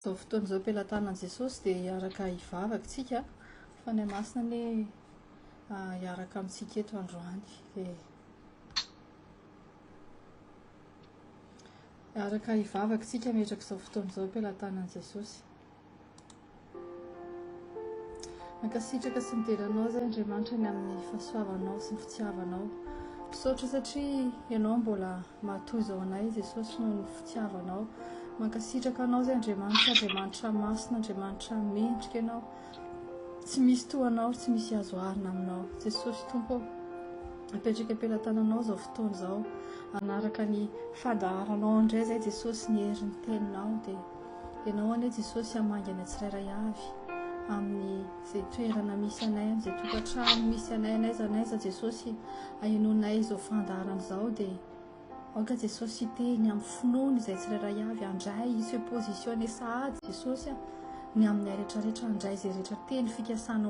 Izao fotoan'izao am-pelantanan'i Jesosy dia hiaraka hivavaka tsika fa ny masina ilay hiaraka amintsika eto androany. Dia hiaraka hivavaka tsika metraka izao fotoan'izao am-pelantanan'i Jesosy. Mankasitraka sy mideranao izay Andriamanitra ny amin'ny fahasoavanao sy ny fitiavanao. Misaotra satria ianao mbola matoy izao anay Jesosy noho ny fitiavanao. Mankasitraka anao izay Andriamanitra masina, Andriamanitra mendrika ianao. Tsy misy toanao, tsy misy azo arina aminao. Jesosy Tompo, apetraka am-pelantananao izao fotoana izao, anaraka ny fandaharanao indray izay Jesosy ny herin'ny teninao. Dia ianao anie Jesosy hamangy ny tsirairay avy amin'ny izay toerana misy anay, amin'izay tokantrano misy anay, n'aiza Jesosy ahenonay izao fandaharana izao. Dia aoka Jesosy hiteny amin'ny finoany izay tsirairay avy, handray isy opozisione sahady Jesosy ny amin'ny rehetrarehetra, handray izay rehetra teny fikasana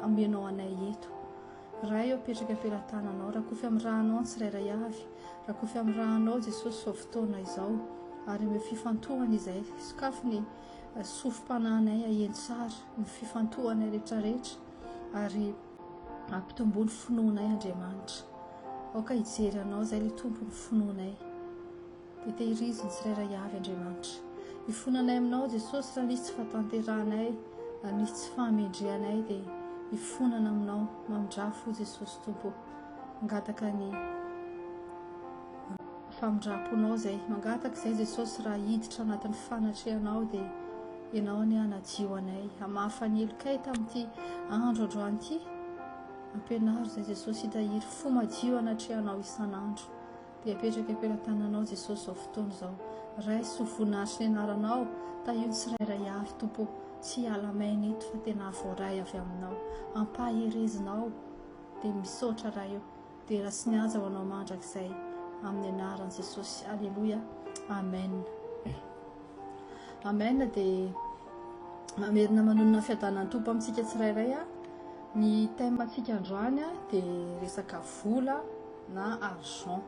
omenao anay eto. Raha eo apetraka am-pelantananao, rakofy amin'ny rahanao ny tsirairay avy, rakofy amin'ny rahanao Jesosy izao fotoana izao, ary amin'ny fifantohana izay sokafo ny sofim-panahinay aheny tsara, ny fifantohanay rehetrarehetra, ary ampitombo ny finoanay Andriamanitra. Aoka hijery anao izay ilay tompo ny finoanay. Dia tehiriziny tsirairay avy Andriamanitra. Hifonanay aminao Jesosy raha nisy tsy fahatanteranay, raha nisy tsy fahamendrehanay, dia hifonana aminao mamindrafo Jesosy Tompo. Mangataka ny famindraponao izay, mangataka izay Jesosy raha hiditra anatin'ny fanatrehanao, dia ianao ny hanadio anay, hamafany kay tamin'ity andro androany ity. Ampianaro izay Jesosy hitahiry fo madio anatrehanao isan'andro. Dia apetraka am-pelantananao Jesosy izao fotoana izao. Ray sy voninahitry ny anaranao, tahiny tsirairay avy Tompo, tsy hiala maina eto fa tena voaray avy aminao. Ampaherezinao, dia misaotra raha eo. Dia raha sy nihaja ho anao mandrakizay amin'ny anaran'i Jesosy. Alleluia. Amen. Amen. Dia mamerina manonona fiadanan'ny Tompo amintsika tsirairay. Ny thème antsika androany dia resaka vola na argent.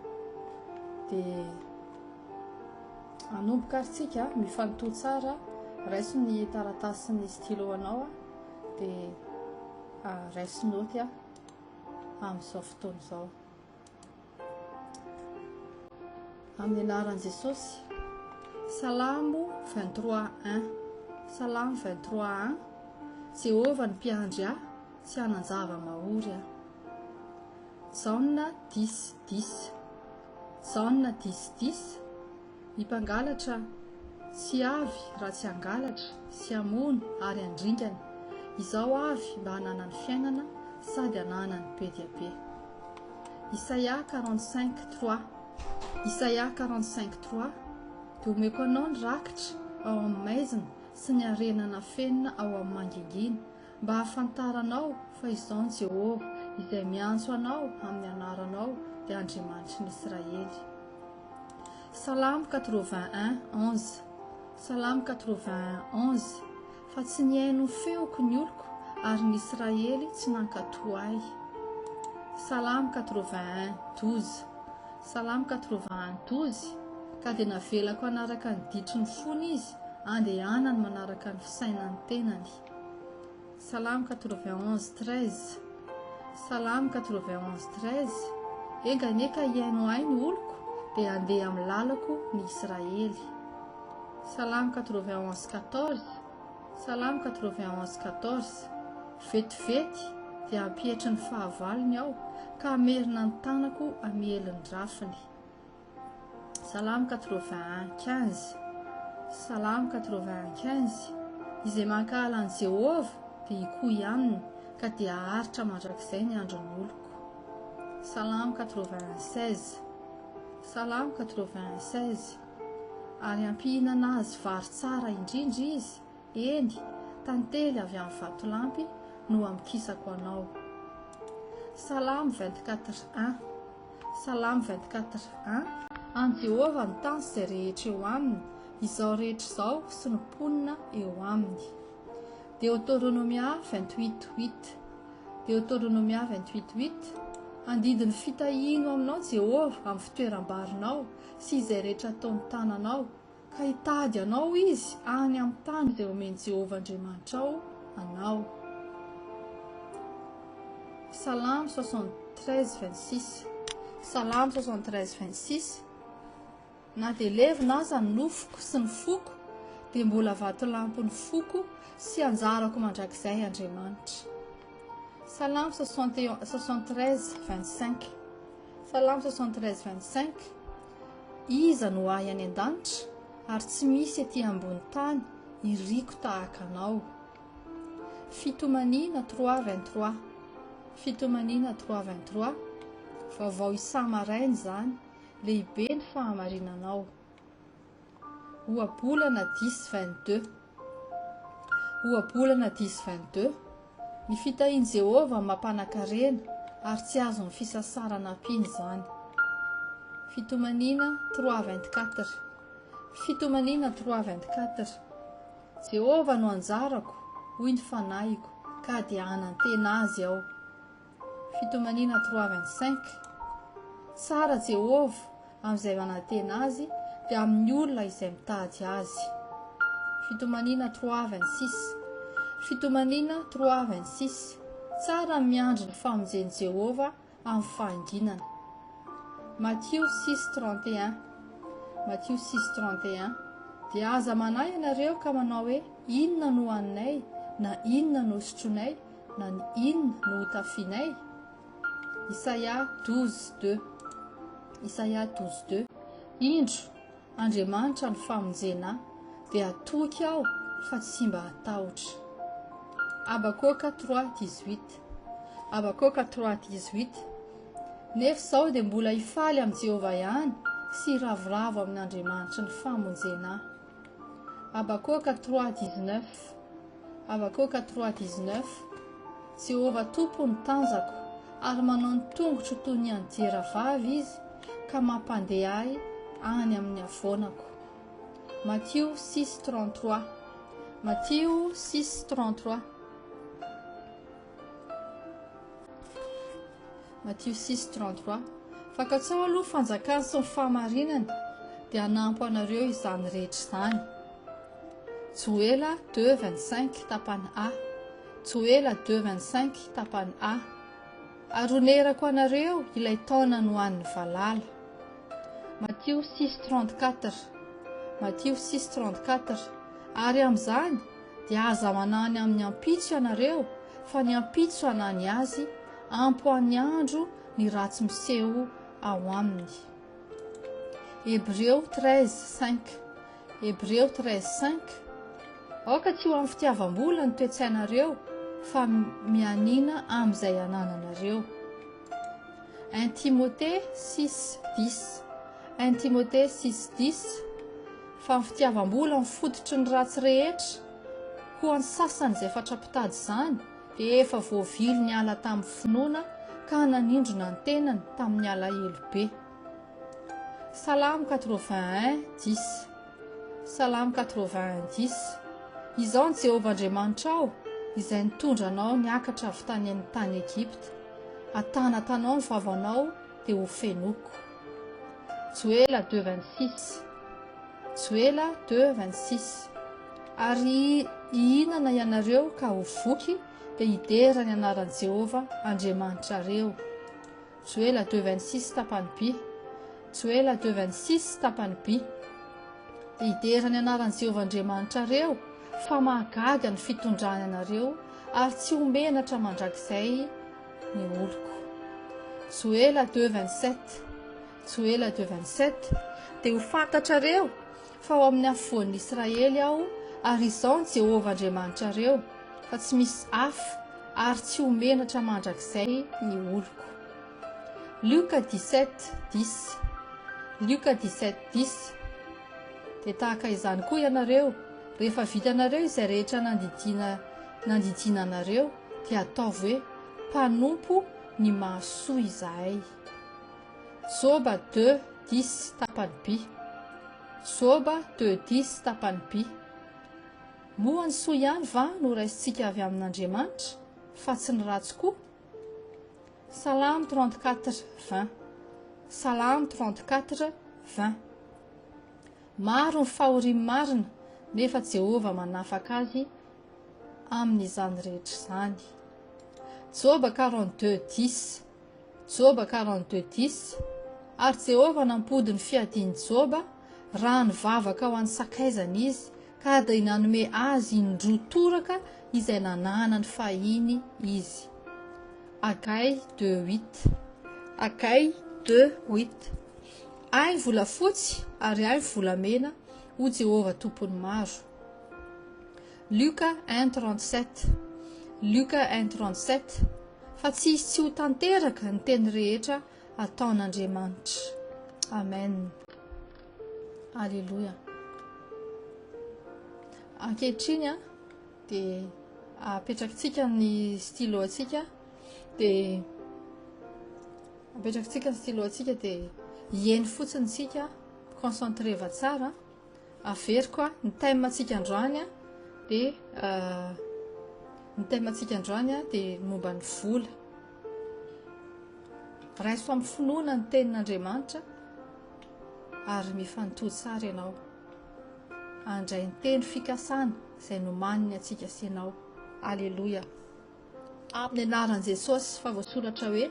Dia anomboka aritsika mifanoto tsara, raiso ny taratasy sy ny stylo anao, dia raiso noty amin'izao fotoana izao. Amin'ny anaran'i Jesosy. Salamo 23:1. Salamo 23:1. Jehovah ny mpiandry tsy hanan-java mahory. Jaona 10:10. Jaona 10:10. Mpangalatra tsy avy raha tsy hangalatra, sy hamono ary handringana. Izao avy mba hananany fiainana sady hananany be dia be. Isaia 45:3. Isaia 45:3. Dia omeko anao ny rakitra ao amin'ny maizina sy ny arenana fenina ao amin'ny mangingina, mba hahafantaranao fa izao ny Jehovah izay miantso anao amin'ny anaranao, dia Andriamanitry ny Israely. Salamo 81:11. Salamo 81:11. Fa tsy nihaino feoko ny oloko, ary ny Israely tsy nankatoa ahy. Salamo 81:12. Salamo 81:12. Ka dia navelako anaraka ny ditry ny fony izy, andehanany manaraka ny fisainany tenany. Salamo 91:13. Salamo 91:13. Enganeka hihaino ahy ny oloko, dia handeha amin'ny lalako ny Israely. Salamo 91:14. Salamo 91:14. Vetivety dia hampihetry ny fahavalony aho, ka hamerina ny tanako hameliny rafiny. Salamo 81:15. Salamo 81:15. Izay mankahala an Jehovah dia hikohy aminy, ka dia haharitra mandrakizay ny andron'ny oloko. Salamo 96. Salamo 96. Ary ampihinana azy vary tsara indrindra izy, eny tantely avy amin'ny vatolampy no amikisako anao. Salamo 24:1. Salamo 24:1. An Jehovah ny tany sy izay rehetra eo aminy, izao rehetra izao sy ny mponina eo aminy. Deutéronomia 28:8. Deutéronomia 28:8. Andidiny fitahino aminao Jehovah amin'ny fitoeram-barinao sy izay rehetra ataony tananao, ka hitady anao izy any amin'ny tany dia omeny Jehovah Andriamanitra ao anao. Salame 73:26. Salame 73:26. Na dia levina aza ny nofoko sy ny foko dia mbola vatolampy ny foko sy anjarako mandrakizay Andriamanitra. Salame 73:25. Salame 73:25. Iza no ahy any an-danitra ary tsy misy etỳ ambony tany iriko tahaka anao. Fitomanina 3:23. Fitomanina 3:23. Vaovao isa-maraina zany, lehibe ny fahamarinanao. Ohabolana 10:22. Ohabolana 10:22. Ny fitahian Jehovah mampanankarena ary tsy azo ny fisasarana ampiny zany. Fitomanina 3:24. Fitomanina 3:24. Jehovah no anjarako, hoy ny fanahiko, ka dia anantena azy aho. Fitomanina 3:25. Tsara Jehovah amin'izay manantena azy dia amin'ny olona izay mitady azy. Fitomanina 3:26. Fitomanina 3:26. Tsara miandry ny famonjeny Jehovah amin'ny fahanginana. Matthieu 6:31. Matthieu 6:31. Dia aza manahy ianareo ka manao hoe inona no haninay, na inona no sotronay, na inona no hotafianay. Isaia 12:2. Isaia 12:2. Indro Andriamanitra ny famonjena dia atoky aho fa tsy mba hatahotra. Abakoka 3:18. Abakoka 3:18. Nefa sao dia mbola hifaly amin'ny Jehovah ihany sy ravoravo amin'Andriamanitra ny famonjena. Abakoka 3:19. Abakoka 3:19. Jehovah tompony tanjako ary manao ny tongotro toy ny anjera vavy izy ka mampandeha ahy any amin'ny avonako. Matthieu 6:33. Matthieu 6:33. Matthieu 6:33. Fakatsao aloha fanjakany sy ny fahamarinany dia hanampo anareo izany rehetra izany. Joela 2:25 tapany A. Joela 2:25 tapany A. Aronerako anareo ilay taona no an'ny valala. Matthieu 6:34. Matthieu 6:34. Ary amin'izany dia aza manany amin'ny ampitso ianareo fa ny ampitso hanany azy ampoany andro ny ratsy miseho ao aminy. Hébreu 13:5. Hébreu 13:5. Aoka tsy ho amin'ny fitiavam-bola ny toe-tsainareo fa mianina amin'izay anananareo. 1 Timothée 6:10. 1 Timothée 6:10. Fa ny fitiavam-bola mifototry ny ratsy rehetra ho an'ny sasany izay fatrapitady izany dia efa voavily ny ala tamin'ny finoana ka nanindrona ny tenany tamin'ny alahelo be. Salame 81:10. Salame 81:10. Izao ny Jehovah Andriamanitra ao izay nitondra anao niakatra avy tany amin'ny tany Egypta. Atanatanao ny vavanao dia ho fenoko. Joela 2:26. Joela 2:26. Ary hihinana ianareo ka ho voky dia hidera ny anaran'i Jehovah Andriamanitra reo. Joela 2:26 tapany B. Joela 2:26 tapany B. Dia hidera ny anaran'i Jehovah Andriamanitra reo fa mahagaga ny fitondrany anareo ary tsy homenatra mandrakizay ny oloko. Joela 2:27. Joela 2:27. Dia ho fantatrareo fa ao amin'ny afovoan'ny Israely aho ary izao ny Jehovah Andriamanitra reo fa tsy misy hafa ary tsy homenatra mandrakizay ny oloko. Luka 17:10. Luka 17:10. Dia tahaka izany koa ianareo rehefa vitanareo izay rehetra nandidiana anareo dia ataovy hoe mpanompo ny mahasoa izahay. Joba 2:10 tapany B. Joba 2:10 tapany B. Moa ny soa ihany va no raisitsika avy amin'Andriamanitra fa tsy ny ratsy koa. Salame 34:20. Salame 34:20. maro ny fahoriny marina nefa Jehova manafaka azy amin'izany rehetra izany. Joba 42:10. Joba 42:10. Ary Jehova nampody ny fiadiany Joba raha nivavaka ho any sakaizana izy ka dia nanome azy indroa toraka izay nananany fahiny izy. Agai 2:8. Agai 2:8. Ay volafotsy ary ay volamena ho Jehova tompony maro. Luka 1:37. Luka 1:37. Fa tsy izy tsy ho tanteraka ny teny rehetra ataon'Andriamanitra. Amen. Alleluia. Ankehitriny dia apetrakintsika ny stylo atsika dia hieny fotsiny tsika concentreva tsara. Averiko ny thème atsika androany dia ny thème atsika androany dia momba ny vola. Raiso amin'ny finoana ny tenin'Andriamanitra ary mifanontody tsara ianao. Andray ny teny fikasana izay nomaniny atsika sy ianao. Alleluia. Amin'ny anaran'i Jesosy fa voasoratra hoe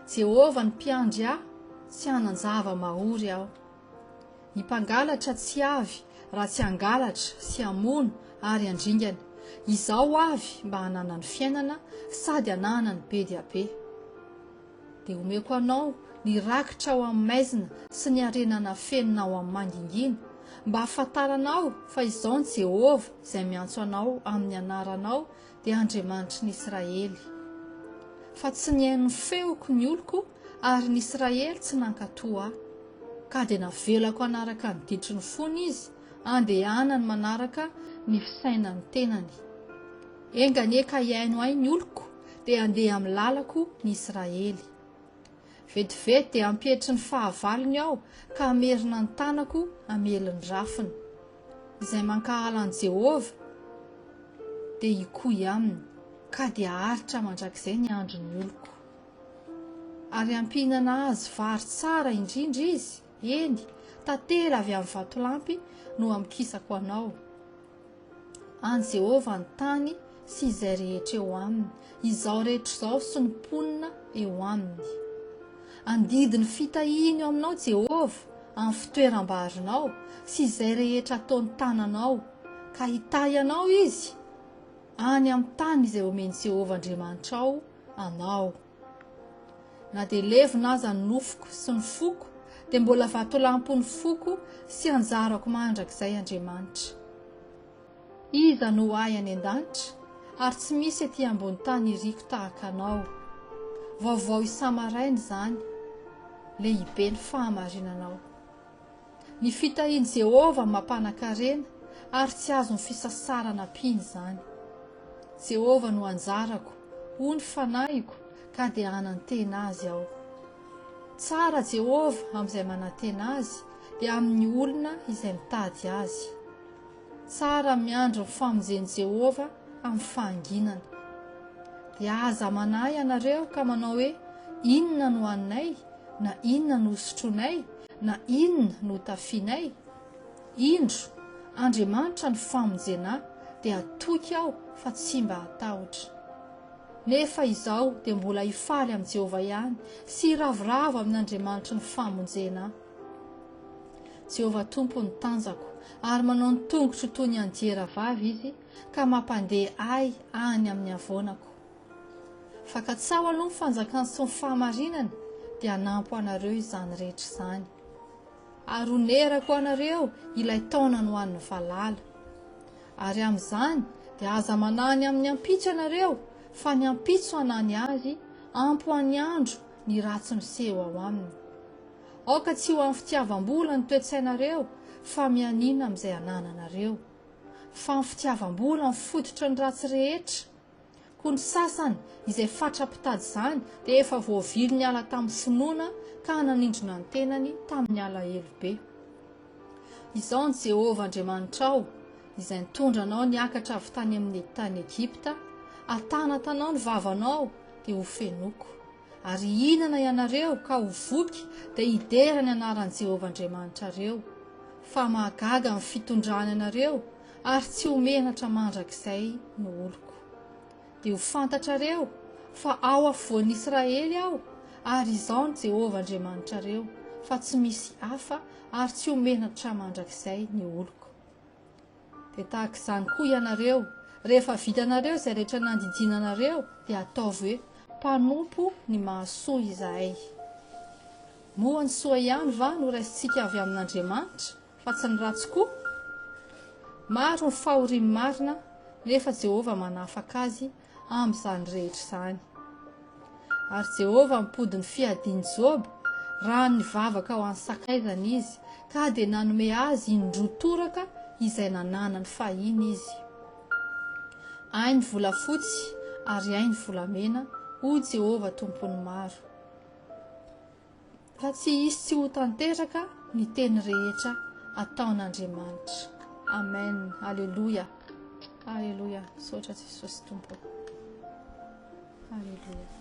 Jehova ny mpiandry aho, tsy hanan-java mahory aho. Ny mpangalatra tsy avy raha tsy hangalatra, sy hamono ary handringana. Izaho avy mba hanana ny fiainana sady hanana ny be dia be. Dia omeko anao ny rakitra ao amin'ny maizina sy ny arenana fenina ao amin'ny mangingina mba hafantaranao fa izao ny Jehova izay miantso anao amin'ny anaranao dia Andriamanitry ny Israely. Fa tsy nihaino feoko ny oloko ary ny Israely tsy nankatoa aho. Ka dia navelako anaraka ny ditry ny fony izy, andehanany manaraka ny fisainany tenany. Enganie ka hiaino ahy ny oloko dia andeha amin'ny lalako ny Israely. Vetivety dia ampietry ny fahavalony aho ka amerina ny tanako ameliny rafiny. Izay mankahala an Jehova dia hikohy aminy ka dia haritra mandrakizay ny andron'ny oloko. Ary ampihinana azy vary tsara indrindra izy, eny, tantela avy amin'ny vatolampy no amikisako anao. An Jehova ny tany sy izay rehetra eo aminy, izao rehetra izao sy ny mponina eo aminy. Andidi ny fitahiny eo aminao Jehova, amin'ny fitoeram-barinao sy izay rehetra ataony tananao, ka hitahy anao izy any amin'ny tany izay omeny Jehova Andriamanitra ao anao. Na dia levona aza ny nofoko sy ny foko, dia mbola vatolampy ny foko sy anjarako mandrakizay Andriamanitra. Iza no ahy any an-danitra, ary tsy misy etỳ ambony tany iriko tahaka anao. Vaovao isamarainy izany, lehibe ny fahamarinanao. Ny fitahiany Jehova mampanankarena, ary tsy azo ny fisasarana piny izany. Jehova no anjarako, ho ny fanahiko, ka dia hanantena azy aho. Tsara Jehova amin'izay manantena azy, dia amin'ny olona izay mitady azy. Tsara miandro ny famonjen'i Jehova amin'ny fahanginana. Dia aza manahy ianareo ka manao hoe inona no haninay, na inona no sotronay, na inona no tafianay. Indro, Andriamanitra ny famonjena dia atoky aho fa tsy mba hatahotra. Nefa izao dia mbola hifaly amin'ny Jehova ihany sy ravoravo amin'Andriamanitra ny famonjena. Jehova tompo ny tanjako ary manao ny tongotro toy ny anjeravavy izy ka mampandeha ahy any amin'ny avonako. Fakatsao aloha ny fanjakany sy ny fahamarinana dia hanampo anareo izany rehetra izany. Ary onerako anareo ilay taona no an'ny valala. Ary amin'izany dia aza manany amin'ny ampitso anareo, fa ny ampitso hanany azy ampo any andro ny ratsy miseho ao aminy. Aoka tsy ho amin'ny fitiavam-bola ny toe-tsainareo, fa mianina amin'izay anananareo. Fa ny fitiavam-bola mifototra ny ratsy rehetra. Koa ny sasany izay fatra-pitady izany dia efa voavily niala tamin'ny finoana ka nanindrona ny tenany tamin'ny alahelo be. Izao ny Jehova Andriamanitra izay nitondra anao niakatra avy tany amin'ny tany Egipta, atana tanao ny vavanao dia ho fenoko. Ary hinana ianareo ka ho voky dia hidera ny anaran'i Jehova Andriamanitra reo. fa mahagaga amin'ny fitondrana anareo ary tsy homenatra mandrakizay no oloko. Dia ho fantatrareo fa ao afovoan'Israely aho ary izao ny Jehovah Andriamanitrareo, fa tsy misy hafa ary tsy homenatra mandrakizay ny oloko. Dia tahaka izany koa ianareo, rehefa vitanareo izay rehetra nandidinanareo dia ataovy hoe mpanompo ny mahasoa izahay. Moa ny soa ihany va no raisintsika avy amin'Andriamanitra fa tsy ny ratsy koa? Maro ny fahoriny marina nefa Jehovah manafaka azy amin'izany rehetra izany. Ary Jehovah mipody ny fiadiany Job raha nivavaka ao amin'ny sakaizany izy, ka dia nanome azy indrotoraka izay nananany fahiny izy. Ainy volafotsy ary ainy volamena, hoy Jehovah tompony maro. Fa tsy hisy tsy ho tanteraka ny teny rehetra ataon'Andriamanitra. Amen. Alleluia. Alleluia. Sotra Jesosy tompo. Alleluia.